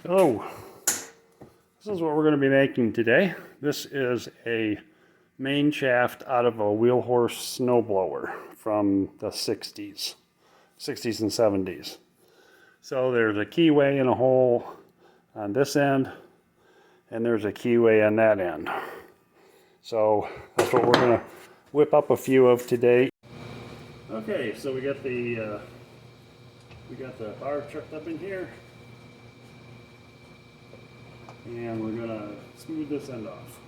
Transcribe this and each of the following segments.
Hello, this is what we're going to be making today. This is a main shaft out of a wheel horse snowblower from the 60s and 70s. So there's a keyway and a hole on this end, and there's a keyway on that end. So that's what we're going to whip up a few of today. Okay, so we got the bar chucked up in here. And we're going to smooth this end off.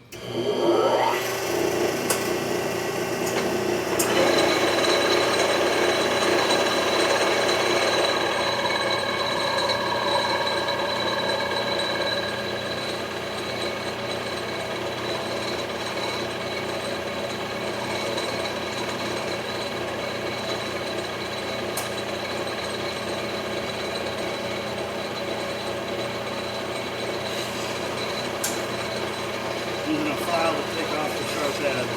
Using a file to take off the sharp edge.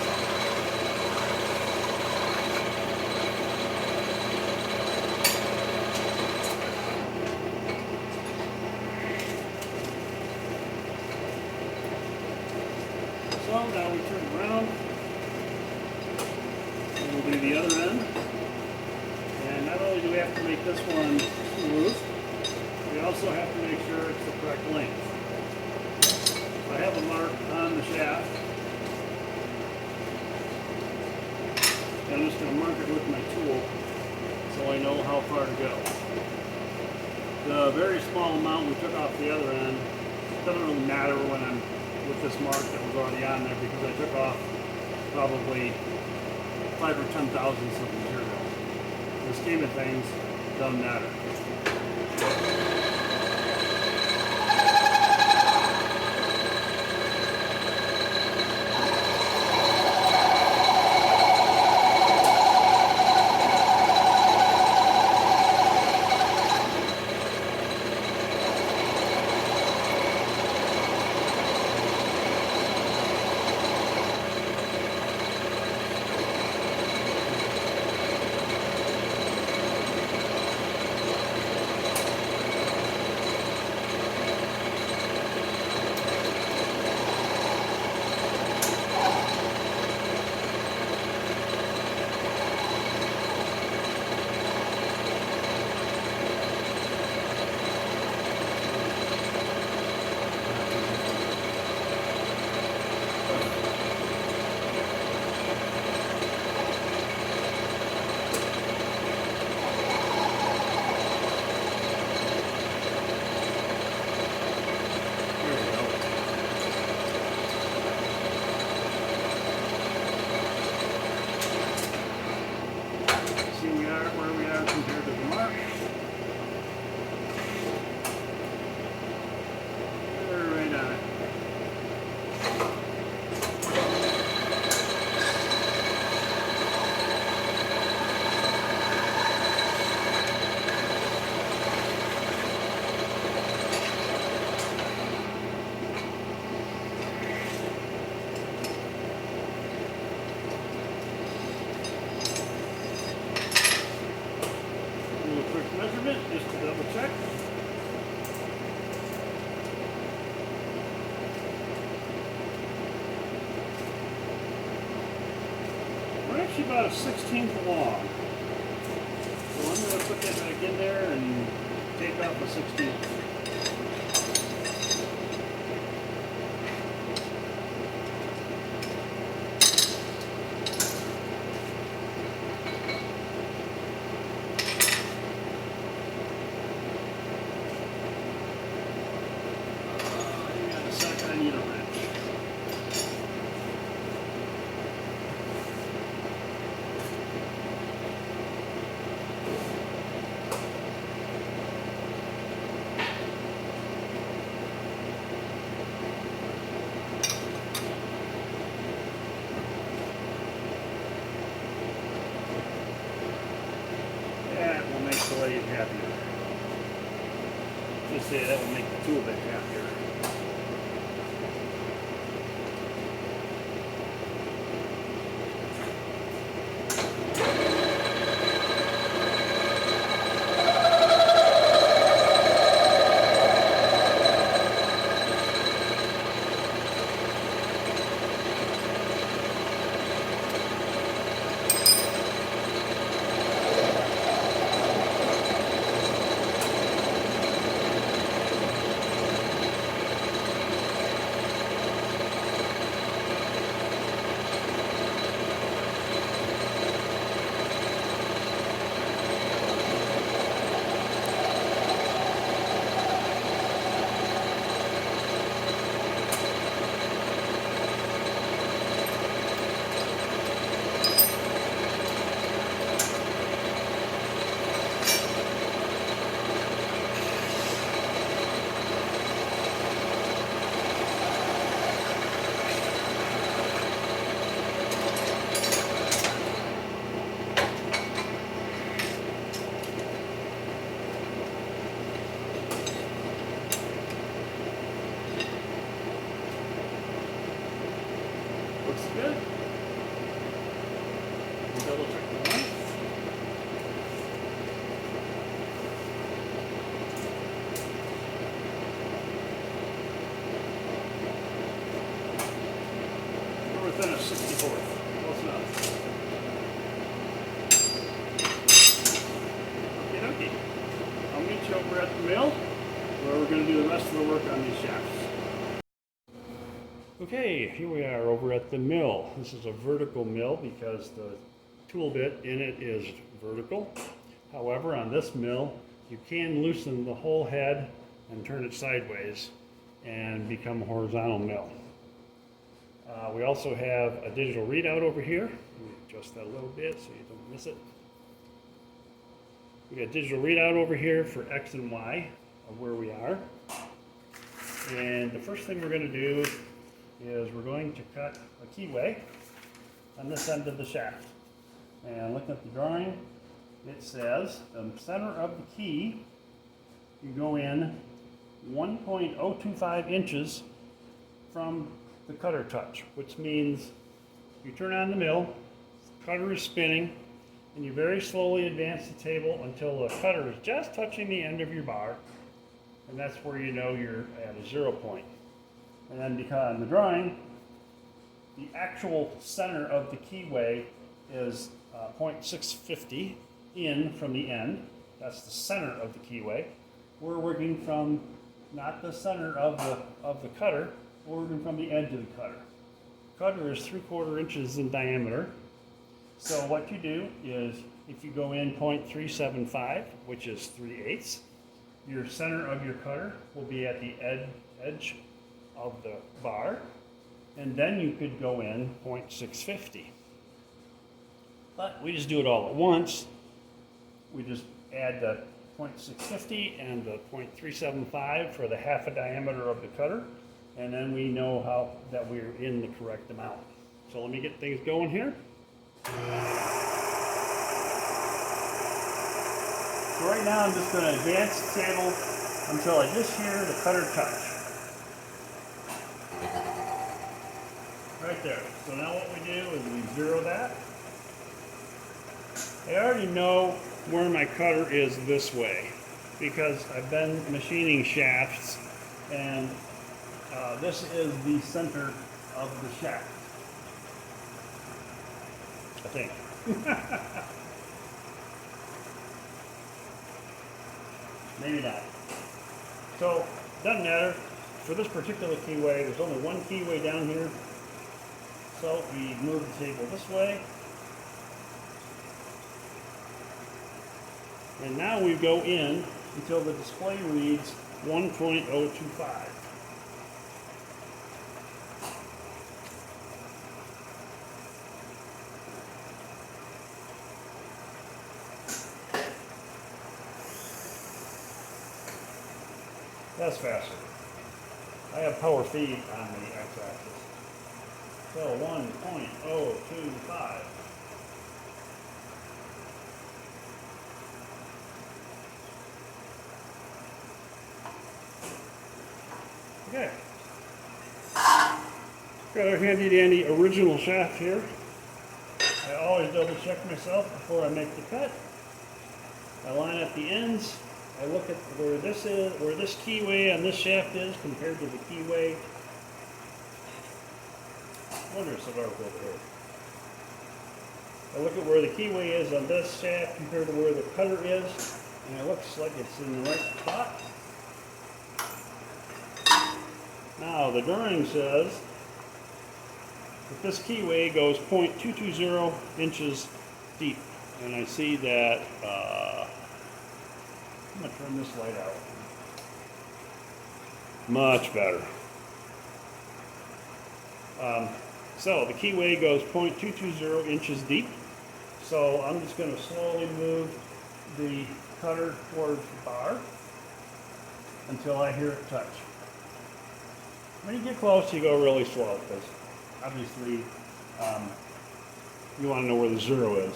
So now we turn around and we'll do the other end. And not only do we have to make this one smooth, we also have to make sure it's the correct length. I have a mark on the shaft, and I'm just going to mark it with my tool so I know how far to go. The very small amount we took off the other end doesn't really matter when I'm with this mark that was already on there, because I took off probably 5 or 10 thousandths of material. In the scheme of things, it doesn't matter. Where we are compared to the mark. We're right on it. Measurement just to double check. We're actually about a 1/16 long. So I'm going to put that back in there and take off a 1/16. I need a wrench. That will make the lathe happier. Just say that will make the tool bit happier. good. Double check the length. We're within a 64th. Close enough. Okay, dokie. I'll meet you over at the mill where we're going to do the rest of the work on these shafts. Okay, here we are over at the mill. This is a vertical mill because the tool bit in it is vertical. However, on this mill, you can loosen the whole head and turn it sideways and become a horizontal mill. We also have a digital readout over here. Let me adjust that a little bit so you don't miss it. We got digital readout over here for X and Y of where we are. And the first thing we're going to do is we're going to cut a keyway on this end of the shaft. And looking at the drawing, it says the center of the key, you go in 1.025 inches from the cutter touch, which means you turn on the mill, the cutter is spinning, and you very slowly advance the table until the cutter is just touching the end of your bar, and that's where you know you're at a 0 point. And then because on the drawing, the actual center of the keyway is 0.650 in from the end. That's the center of the keyway. We're working from not the center of the cutter, we're working from the edge of the cutter. Cutter is 3/4 inches in diameter. So what you do is if you go in 0.375, which is 3/8, your center of your cutter will be at the edge of the bar, and then you could go in 0.650. But we just do it all at once. We just add the 0.650 and the 0.375 for the half a diameter of the cutter, and then we know that we're in the correct amount. So let me get things going here. So right now I'm just going to advance the table until I just hear the cutter touch. Right there. So now what we do is we zero that. I already know where my cutter is this way because I've been machining shafts, and this is the center of the shaft, I think. Maybe not. So, doesn't matter. For this particular keyway, there's only one keyway down here. So we move the table this way. And now we go in until the display reads 1.025. That's faster. I have power feed on the x-axis. So 1.025. Okay. Got our handy dandy original shaft here. I always double check myself before I make the cut. I line up the ends. I look at where this is, where this keyway on this shaft is compared to the keyway. I wonder if it's over here. I look at where the keyway is on this shaft compared to where the cutter is, and it looks like it's in the right spot. Now the drawing says that this keyway goes 0.220 inches deep, and I see that. I'm going to turn this light out. Much better. So the keyway goes 0.220 inches deep. So I'm just going to slowly move the cutter towards the bar until I hear it touch. When you get close, you go really slow because obviously you want to know where the zero is.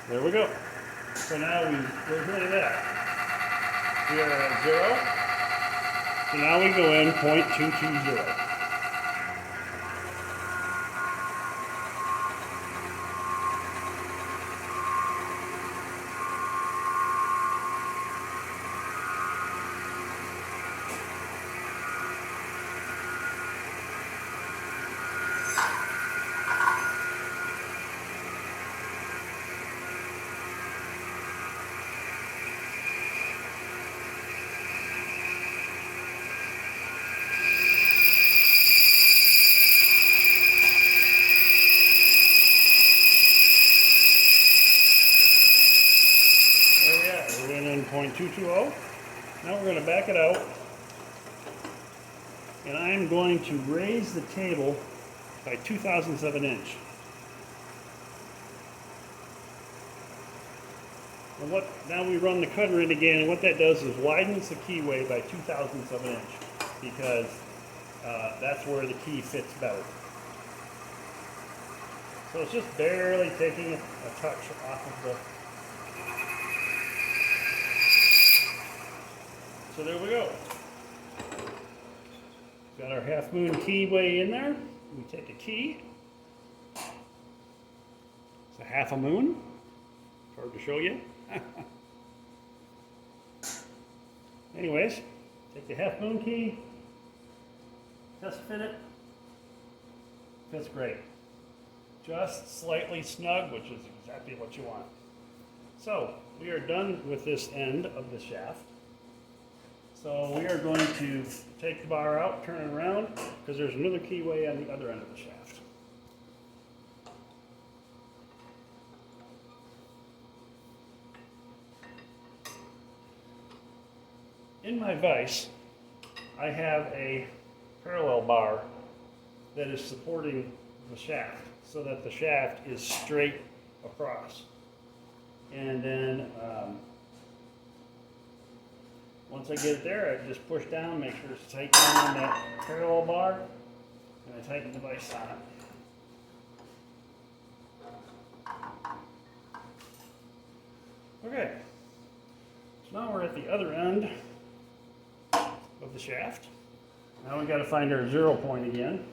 There we go. So now we're here to that. We are at 0. So now we go in 0.220. H2O. Now we're going to back it out, and I'm going to raise the table by 2/1000 of an inch. And now we run the cutter in again, and what that does is widens the keyway by 2/1000 of an inch, because that's where the key fits better. So it's just barely taking a touch off of the... So there we go. Got our half moon keyway in there. We take a key. It's a half a moon. It's hard to show you. Anyways, take the half moon key, test fit it. Fits great. Just slightly snug, which is exactly what you want. So we are done with this end of the shaft. So we are going to take the bar out, turn it around, because there's another keyway on the other end of the shaft. In my vise, I have a parallel bar that is supporting the shaft so that the shaft is straight across. And then once I get it there, I just push down, make sure it's tight down on that parallel bar, and I tighten the vise on it. Okay, so now we're at the other end of the shaft. Now we got to find our 0 point again.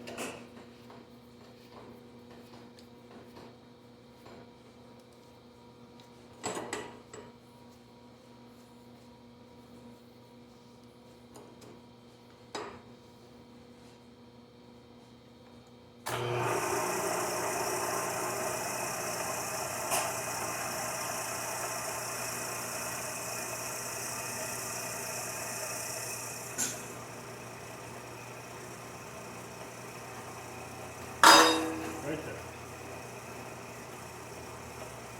Right there.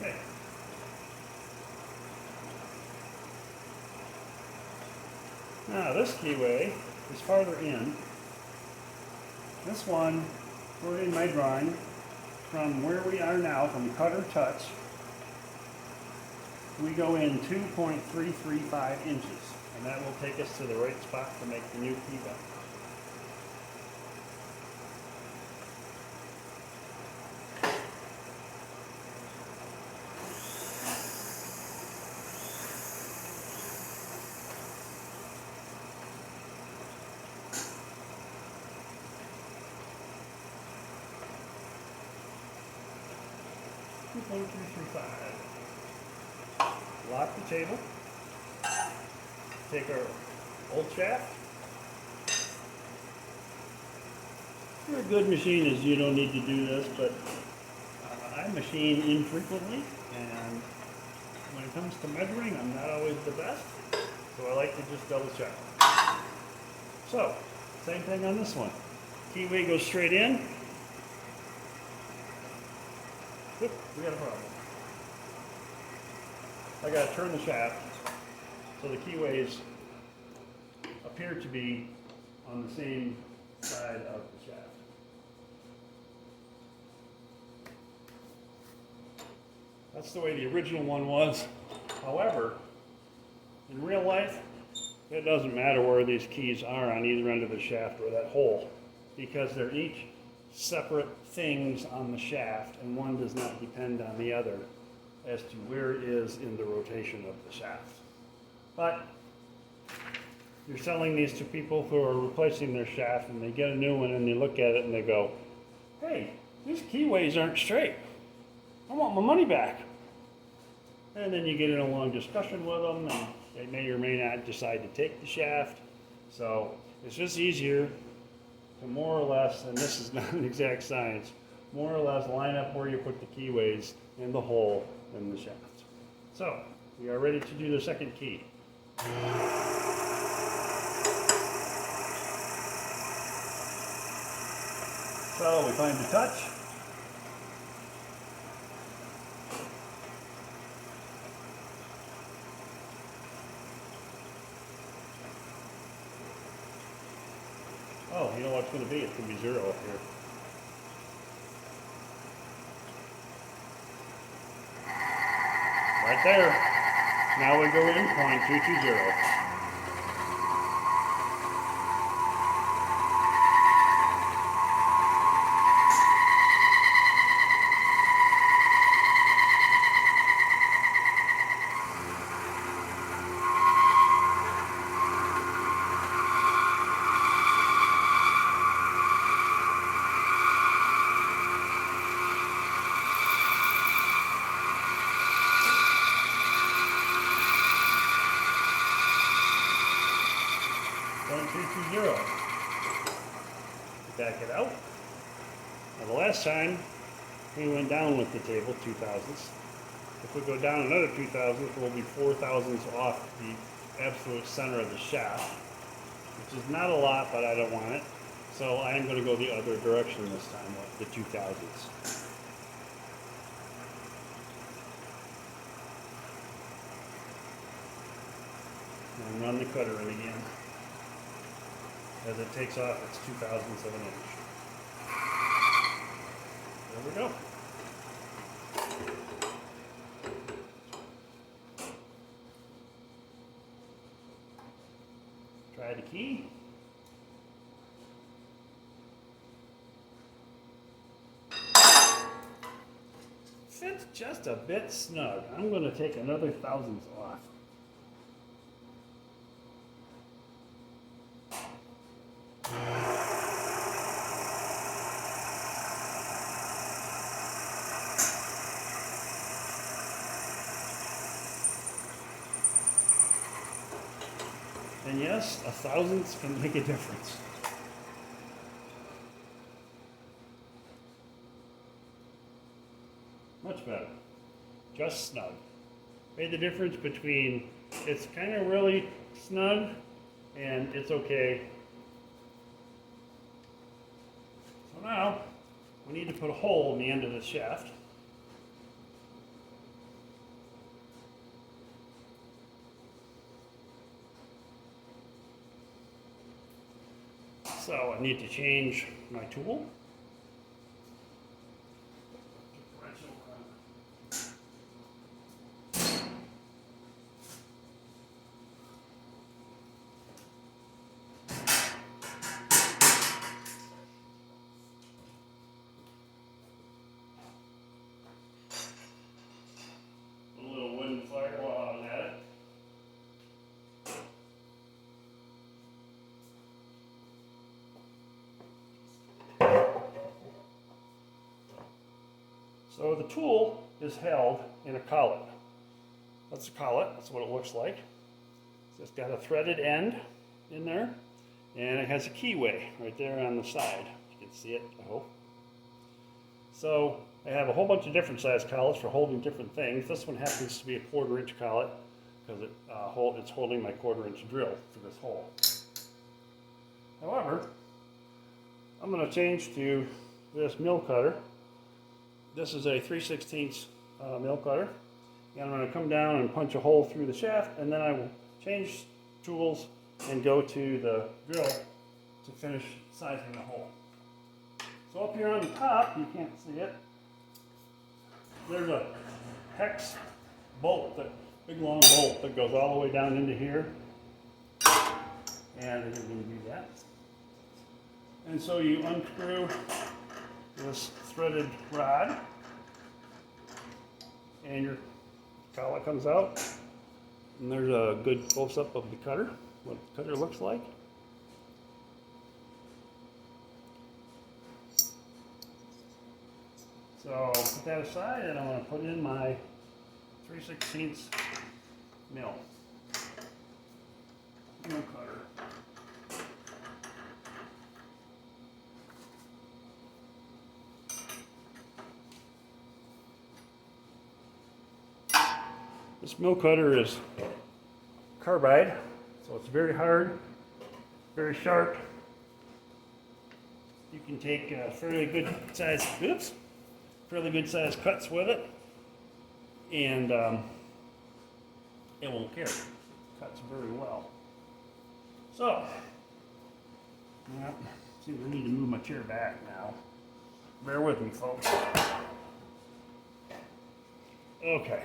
Okay. Now this keyway is farther in. This one, we're in my drawing, from where we are now, from cutter touch, we go in 2.335 inches, and that will take us to the right spot to make the new key bend. Lock the table. Take our old shaft. If you're a good machinist, you don't need to do this, but I machine infrequently, and when it comes to measuring, I'm not always the best, so I like to just double check. So, same thing on this one. Keyway goes straight in. Whoop, we got a problem. I got to turn the shaft so the keyways appear to be on the same side of the shaft. That's the way the original one was. However, in real life, it doesn't matter where these keys are on either end of the shaft or that hole, because they're each separate things on the shaft, and one does not depend on the other as to where it is in the rotation of the shaft. But you're selling these to people who are replacing their shaft, and they get a new one and they look at it and they go, hey, these keyways aren't straight. I want my money back. And then you get in a long discussion with them, and they may or may not decide to take the shaft. So it's just easier to more or less, and this is not an exact science, more or less line up where you put the keyways in the hole in the shaft. So we are ready to do the second key. So we find the touch. Oh, you know what it's going to be? It's going to be 0 up here. Right there. Now we go in 0.220. Back it out. Now the last time we went down with the table 2/1000ths. If we go down another 2/1000ths, we'll be 4/1000ths off the absolute center of the shaft, which is not a lot, but I don't want it. So I am going to go the other direction this time with the 2/1000ths. And run the cutter in again. As it takes off its 2/1000ths of an inch. There we go. Try the key. Fits just a bit snug. I'm going to take another 1/1000ths off. And yes, 1/1000ths can make a difference. Much better. Just snug. Made the difference between it's kind of really snug and it's okay. So now we need to put a hole in the end of the shaft. So I need to change my tool. A little wooden fire while I'm at it. So the tool is held in a collet. That's a collet, that's what it looks like. So it's got a threaded end in there, and it has a keyway right there on the side. You can see it, I hope. So I have a whole bunch of different size collets for holding different things. This one happens to be a 1/4 inch collet because it's holding my 1/4 inch drill for this hole. However, I'm going to change to this mill cutter. This is a 3/16 mill cutter, and I'm going to come down and punch a hole through the shaft, and then I will change tools and go to the drill to finish sizing the hole. So up here on the top, you can't see it, there's a hex bolt, that big long bolt that goes all the way down into here, and I'm going to do that. And so you unscrew this threaded rod, and your collet comes out, and there's a good close-up of the cutter, what the cutter looks like. So I'll put that aside, and I'm going to put in my 3/16 mill cutter. This mill cutter is carbide, so it's very hard, very sharp. You can take fairly good size cuts with it, and it won't care. It cuts very well. So Yep. See, I need to move my chair back now. Bear with me, folks. Okay.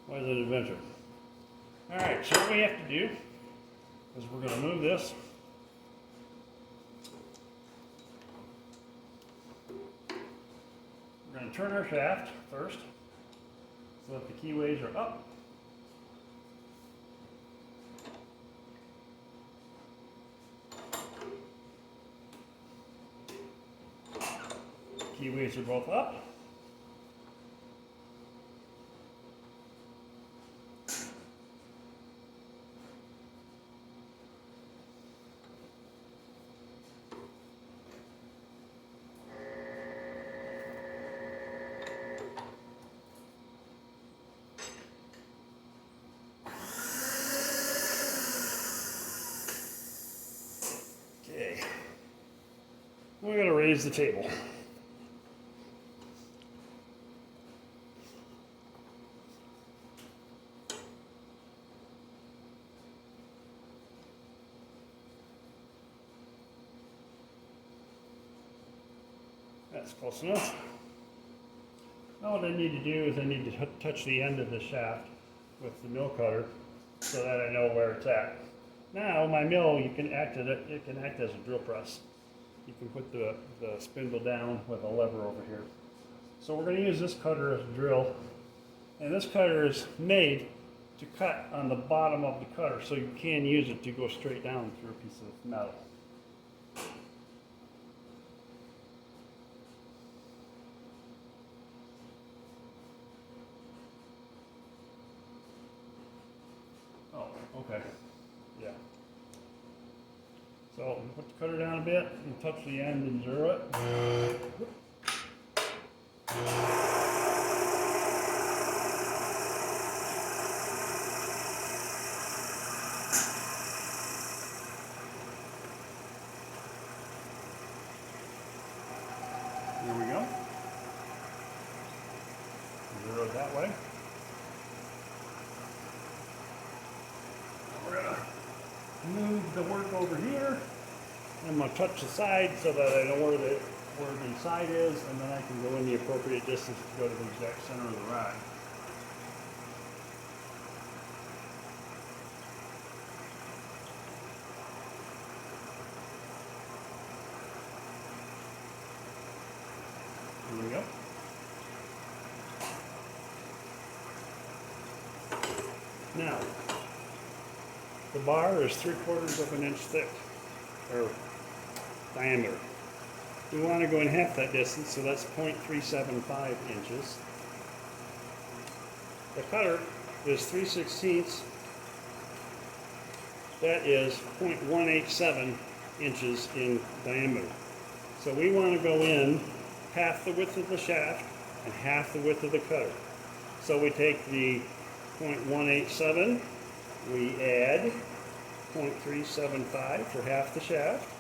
What is an adventure? All right, so what we have to do is we're going to move this. We're going to turn our shaft first so that the keyways are up. Keyways are both up. Okay. We're going to raise the table. That's close enough. Now what I need to do is I need to touch the end of the shaft with the mill cutter so that I know where it's at. Now my mill, it can act as a drill press. You can put the spindle down with a lever over here. So we're going to use this cutter as a drill, and this cutter is made to cut on the bottom of the cutter, so you can use it to go straight down through a piece of metal. Oh, okay. Yeah. So put the cutter down a bit and touch the end and zero it. There we go. Zero it that way. We're gonna move the work over here. I'm going to touch the side so that I know where the side is, and then I can go in the appropriate distance to go to the exact center of the rod. Here we go. Now, the bar is 3/4 of an inch thick, or diameter. We want to go in half that distance, so that's 0.375 inches. The cutter is 3/16. That is 0.187 inches in diameter. So we want to go in half the width of the shaft and half the width of the cutter. So we take the 0.187, we add 0.375 for half the shaft.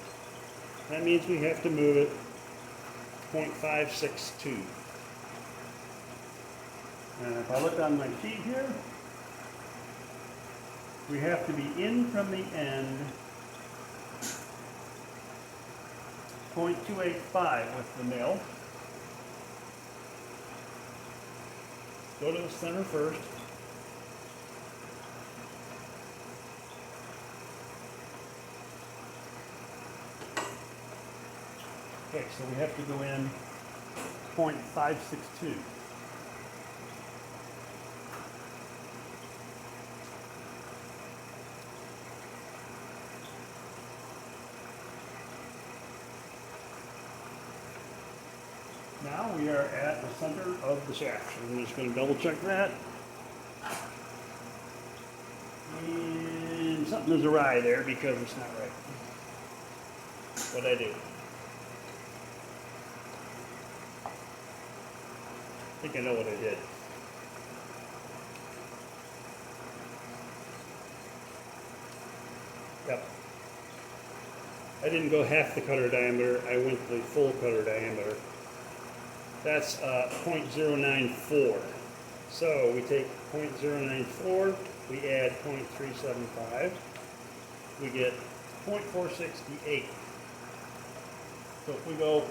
That means we have to move it 0.562. And if I look on my sheet here, we have to be in from the end 0.285 with the mill. Go to the center first. Okay, so we have to go in 0.562. Now we are at the center of the shaft. I'm just going to double check that. And something is awry there because it's not right. What'd I do? I think I know what I did. Yep. I didn't go half the cutter diameter, I went the full cutter diameter. That's 0.094. So we take 0.094, we add 0.375. we get 0.468. So if we go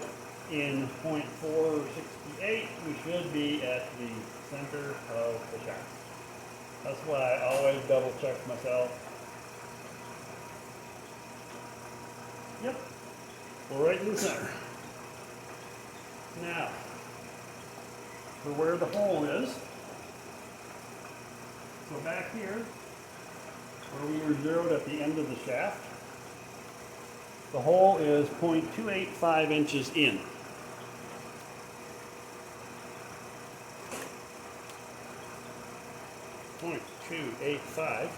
in 0.468, we should be at the center of the shaft. That's why I always double check myself. Yep, we're right in the center. Now, for where the hole is, so back here, where we were zeroed at the end of the shaft, the hole is 0.285 inches in. .285.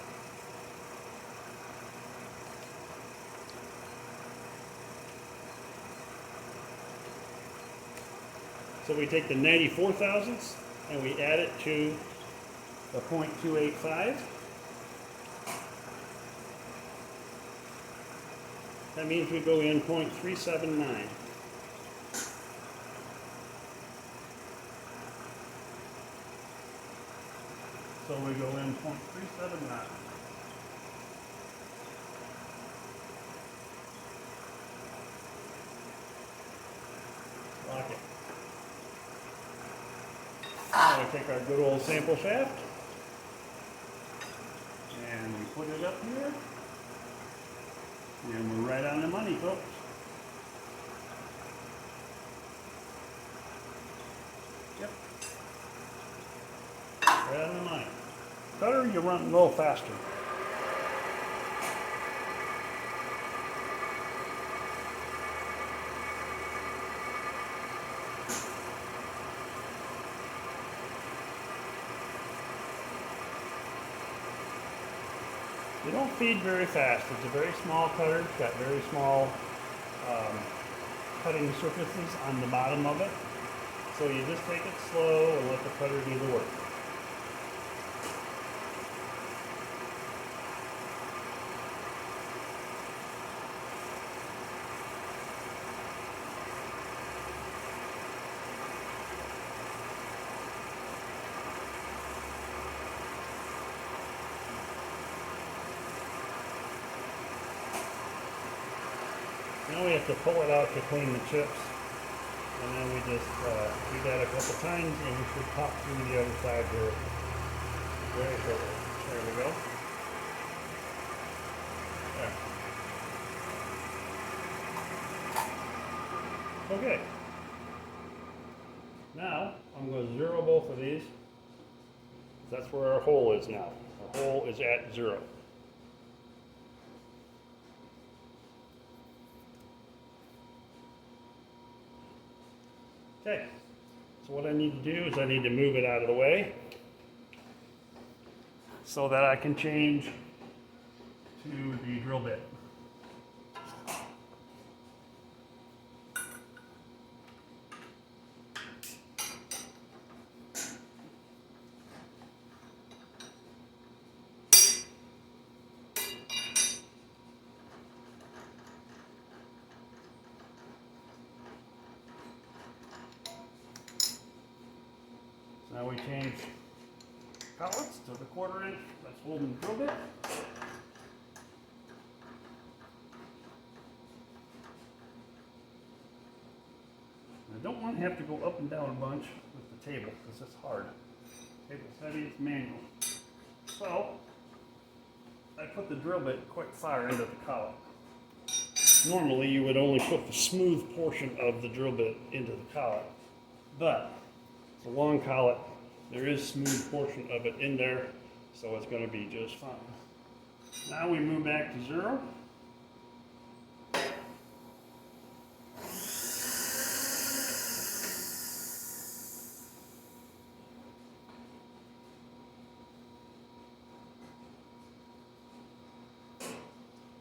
So we take the 94 thousandths and we add it to the 0.285. That means we go in 0.379. So we go in 0.379. Lock it. Now we take our good old sample shaft and we put it up here. And we're right on the money, folks. Yep. Right on the money. Better you run a little faster. They don't feed very fast. It's a very small cutter. It's got very small cutting surfaces on the bottom of it. So you just take it slow and let the cutter do the work. Now we have to pull it out to clean the chips, and then we just do that a couple times, and we should pop through the other side here very shortly. There we go. There. Okay. Now I'm going to zero both of these. That's where our hole is now. Our hole is at 0. Okay, so what I need to do is I need to move it out of the way so that I can change to the drill bit. Now we change pellets to the 1/4 inch that's holding the drill bit. I don't want to have to go up and down a bunch with the table because it's hard. The table's heavy, it's manual. So I put the drill bit quite far into the collet. Normally you would only put the smooth portion of the drill bit into the collet, but it's a long collet. There is smooth portion of it in there, so it's going to be just fine. Now we move back to 0.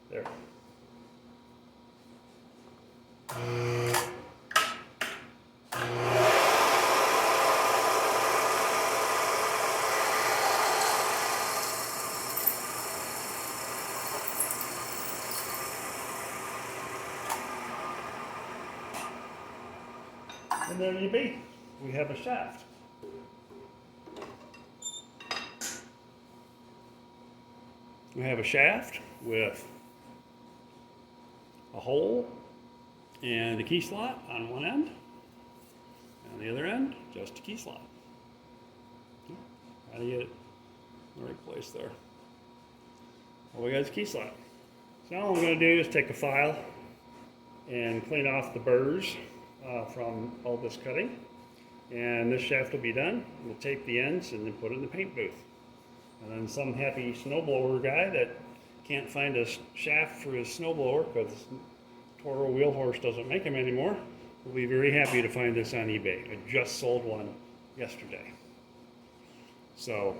There. And there you be. We have a shaft. We have a shaft with a hole and a key slot on one end. On the other end, just a key slot. How do you get it in the right place there? Well, we got this key slot. So now all I'm going to do is take a file and clean off the burrs from all this cutting. And this shaft will be done. We'll tape the ends and then put it in the paint booth. And then some happy snowblower guy that can't find a shaft for his snowblower because Toro Wheel Horse doesn't make them anymore will be very happy to find this on eBay. I just sold one yesterday. So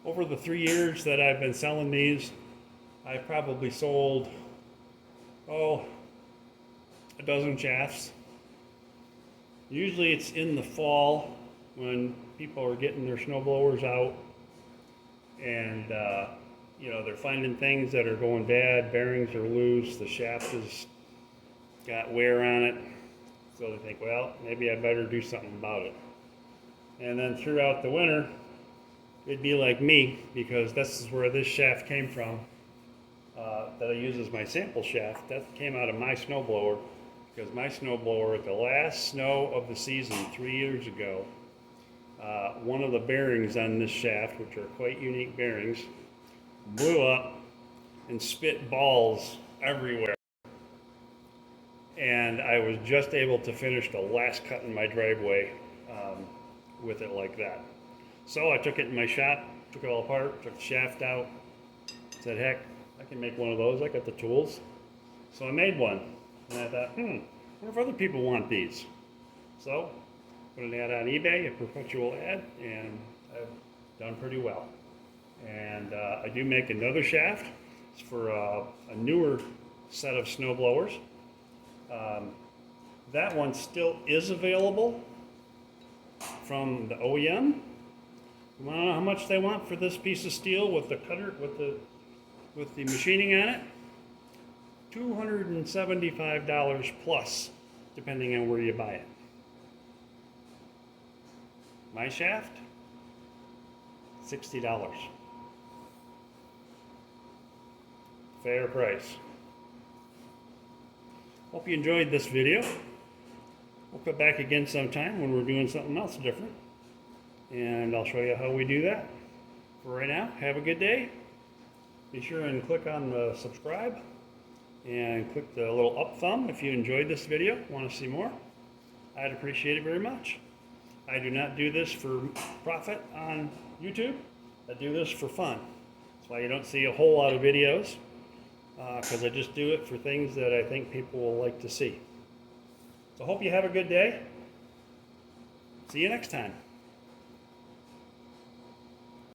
over the 3 years that I've been selling these, I probably sold, a dozen shafts. Usually it's in the fall when people are getting their snowblowers out and they're finding things that are going bad, bearings are loose, the shaft has got wear on it, so they think, well, maybe I better do something about it. And then throughout the winter, it'd be like me, because this is where this shaft came from, that I use as my sample shaft. That came out of my snowblower, because my snowblower at the last snow of the season 3 years ago, one of the bearings on this shaft, which are quite unique bearings, blew up and spit balls everywhere. And I was just able to finish the last cut in my driveway with it like that. So I took it in my shop, took it all apart, took the shaft out, said, heck, I can make one of those, I got the tools. So I made one, and I thought, I wonder if other people want these. So, put an ad on eBay, a perpetual ad, and I've done pretty well. And I do make another shaft. It's for a newer set of snow blowers. That one still is available from the OEM. You want to know how much they want for this piece of steel with the cutter, with the machining on it? $275 plus, depending on where you buy it. My shaft, $60. Fair price. Hope you enjoyed this video. We'll come back again sometime when we're doing something else different. And I'll show you how we do that. For right now, have a good day. Be sure and click on the subscribe and click the little up thumb if you enjoyed this video, want to see more. I'd appreciate it very much. I do not do this for profit on YouTube. I do this for fun. That's why you don't see a whole lot of videos, because I just do it for things that I think people will like to see. So hope you have a good day. See you next time.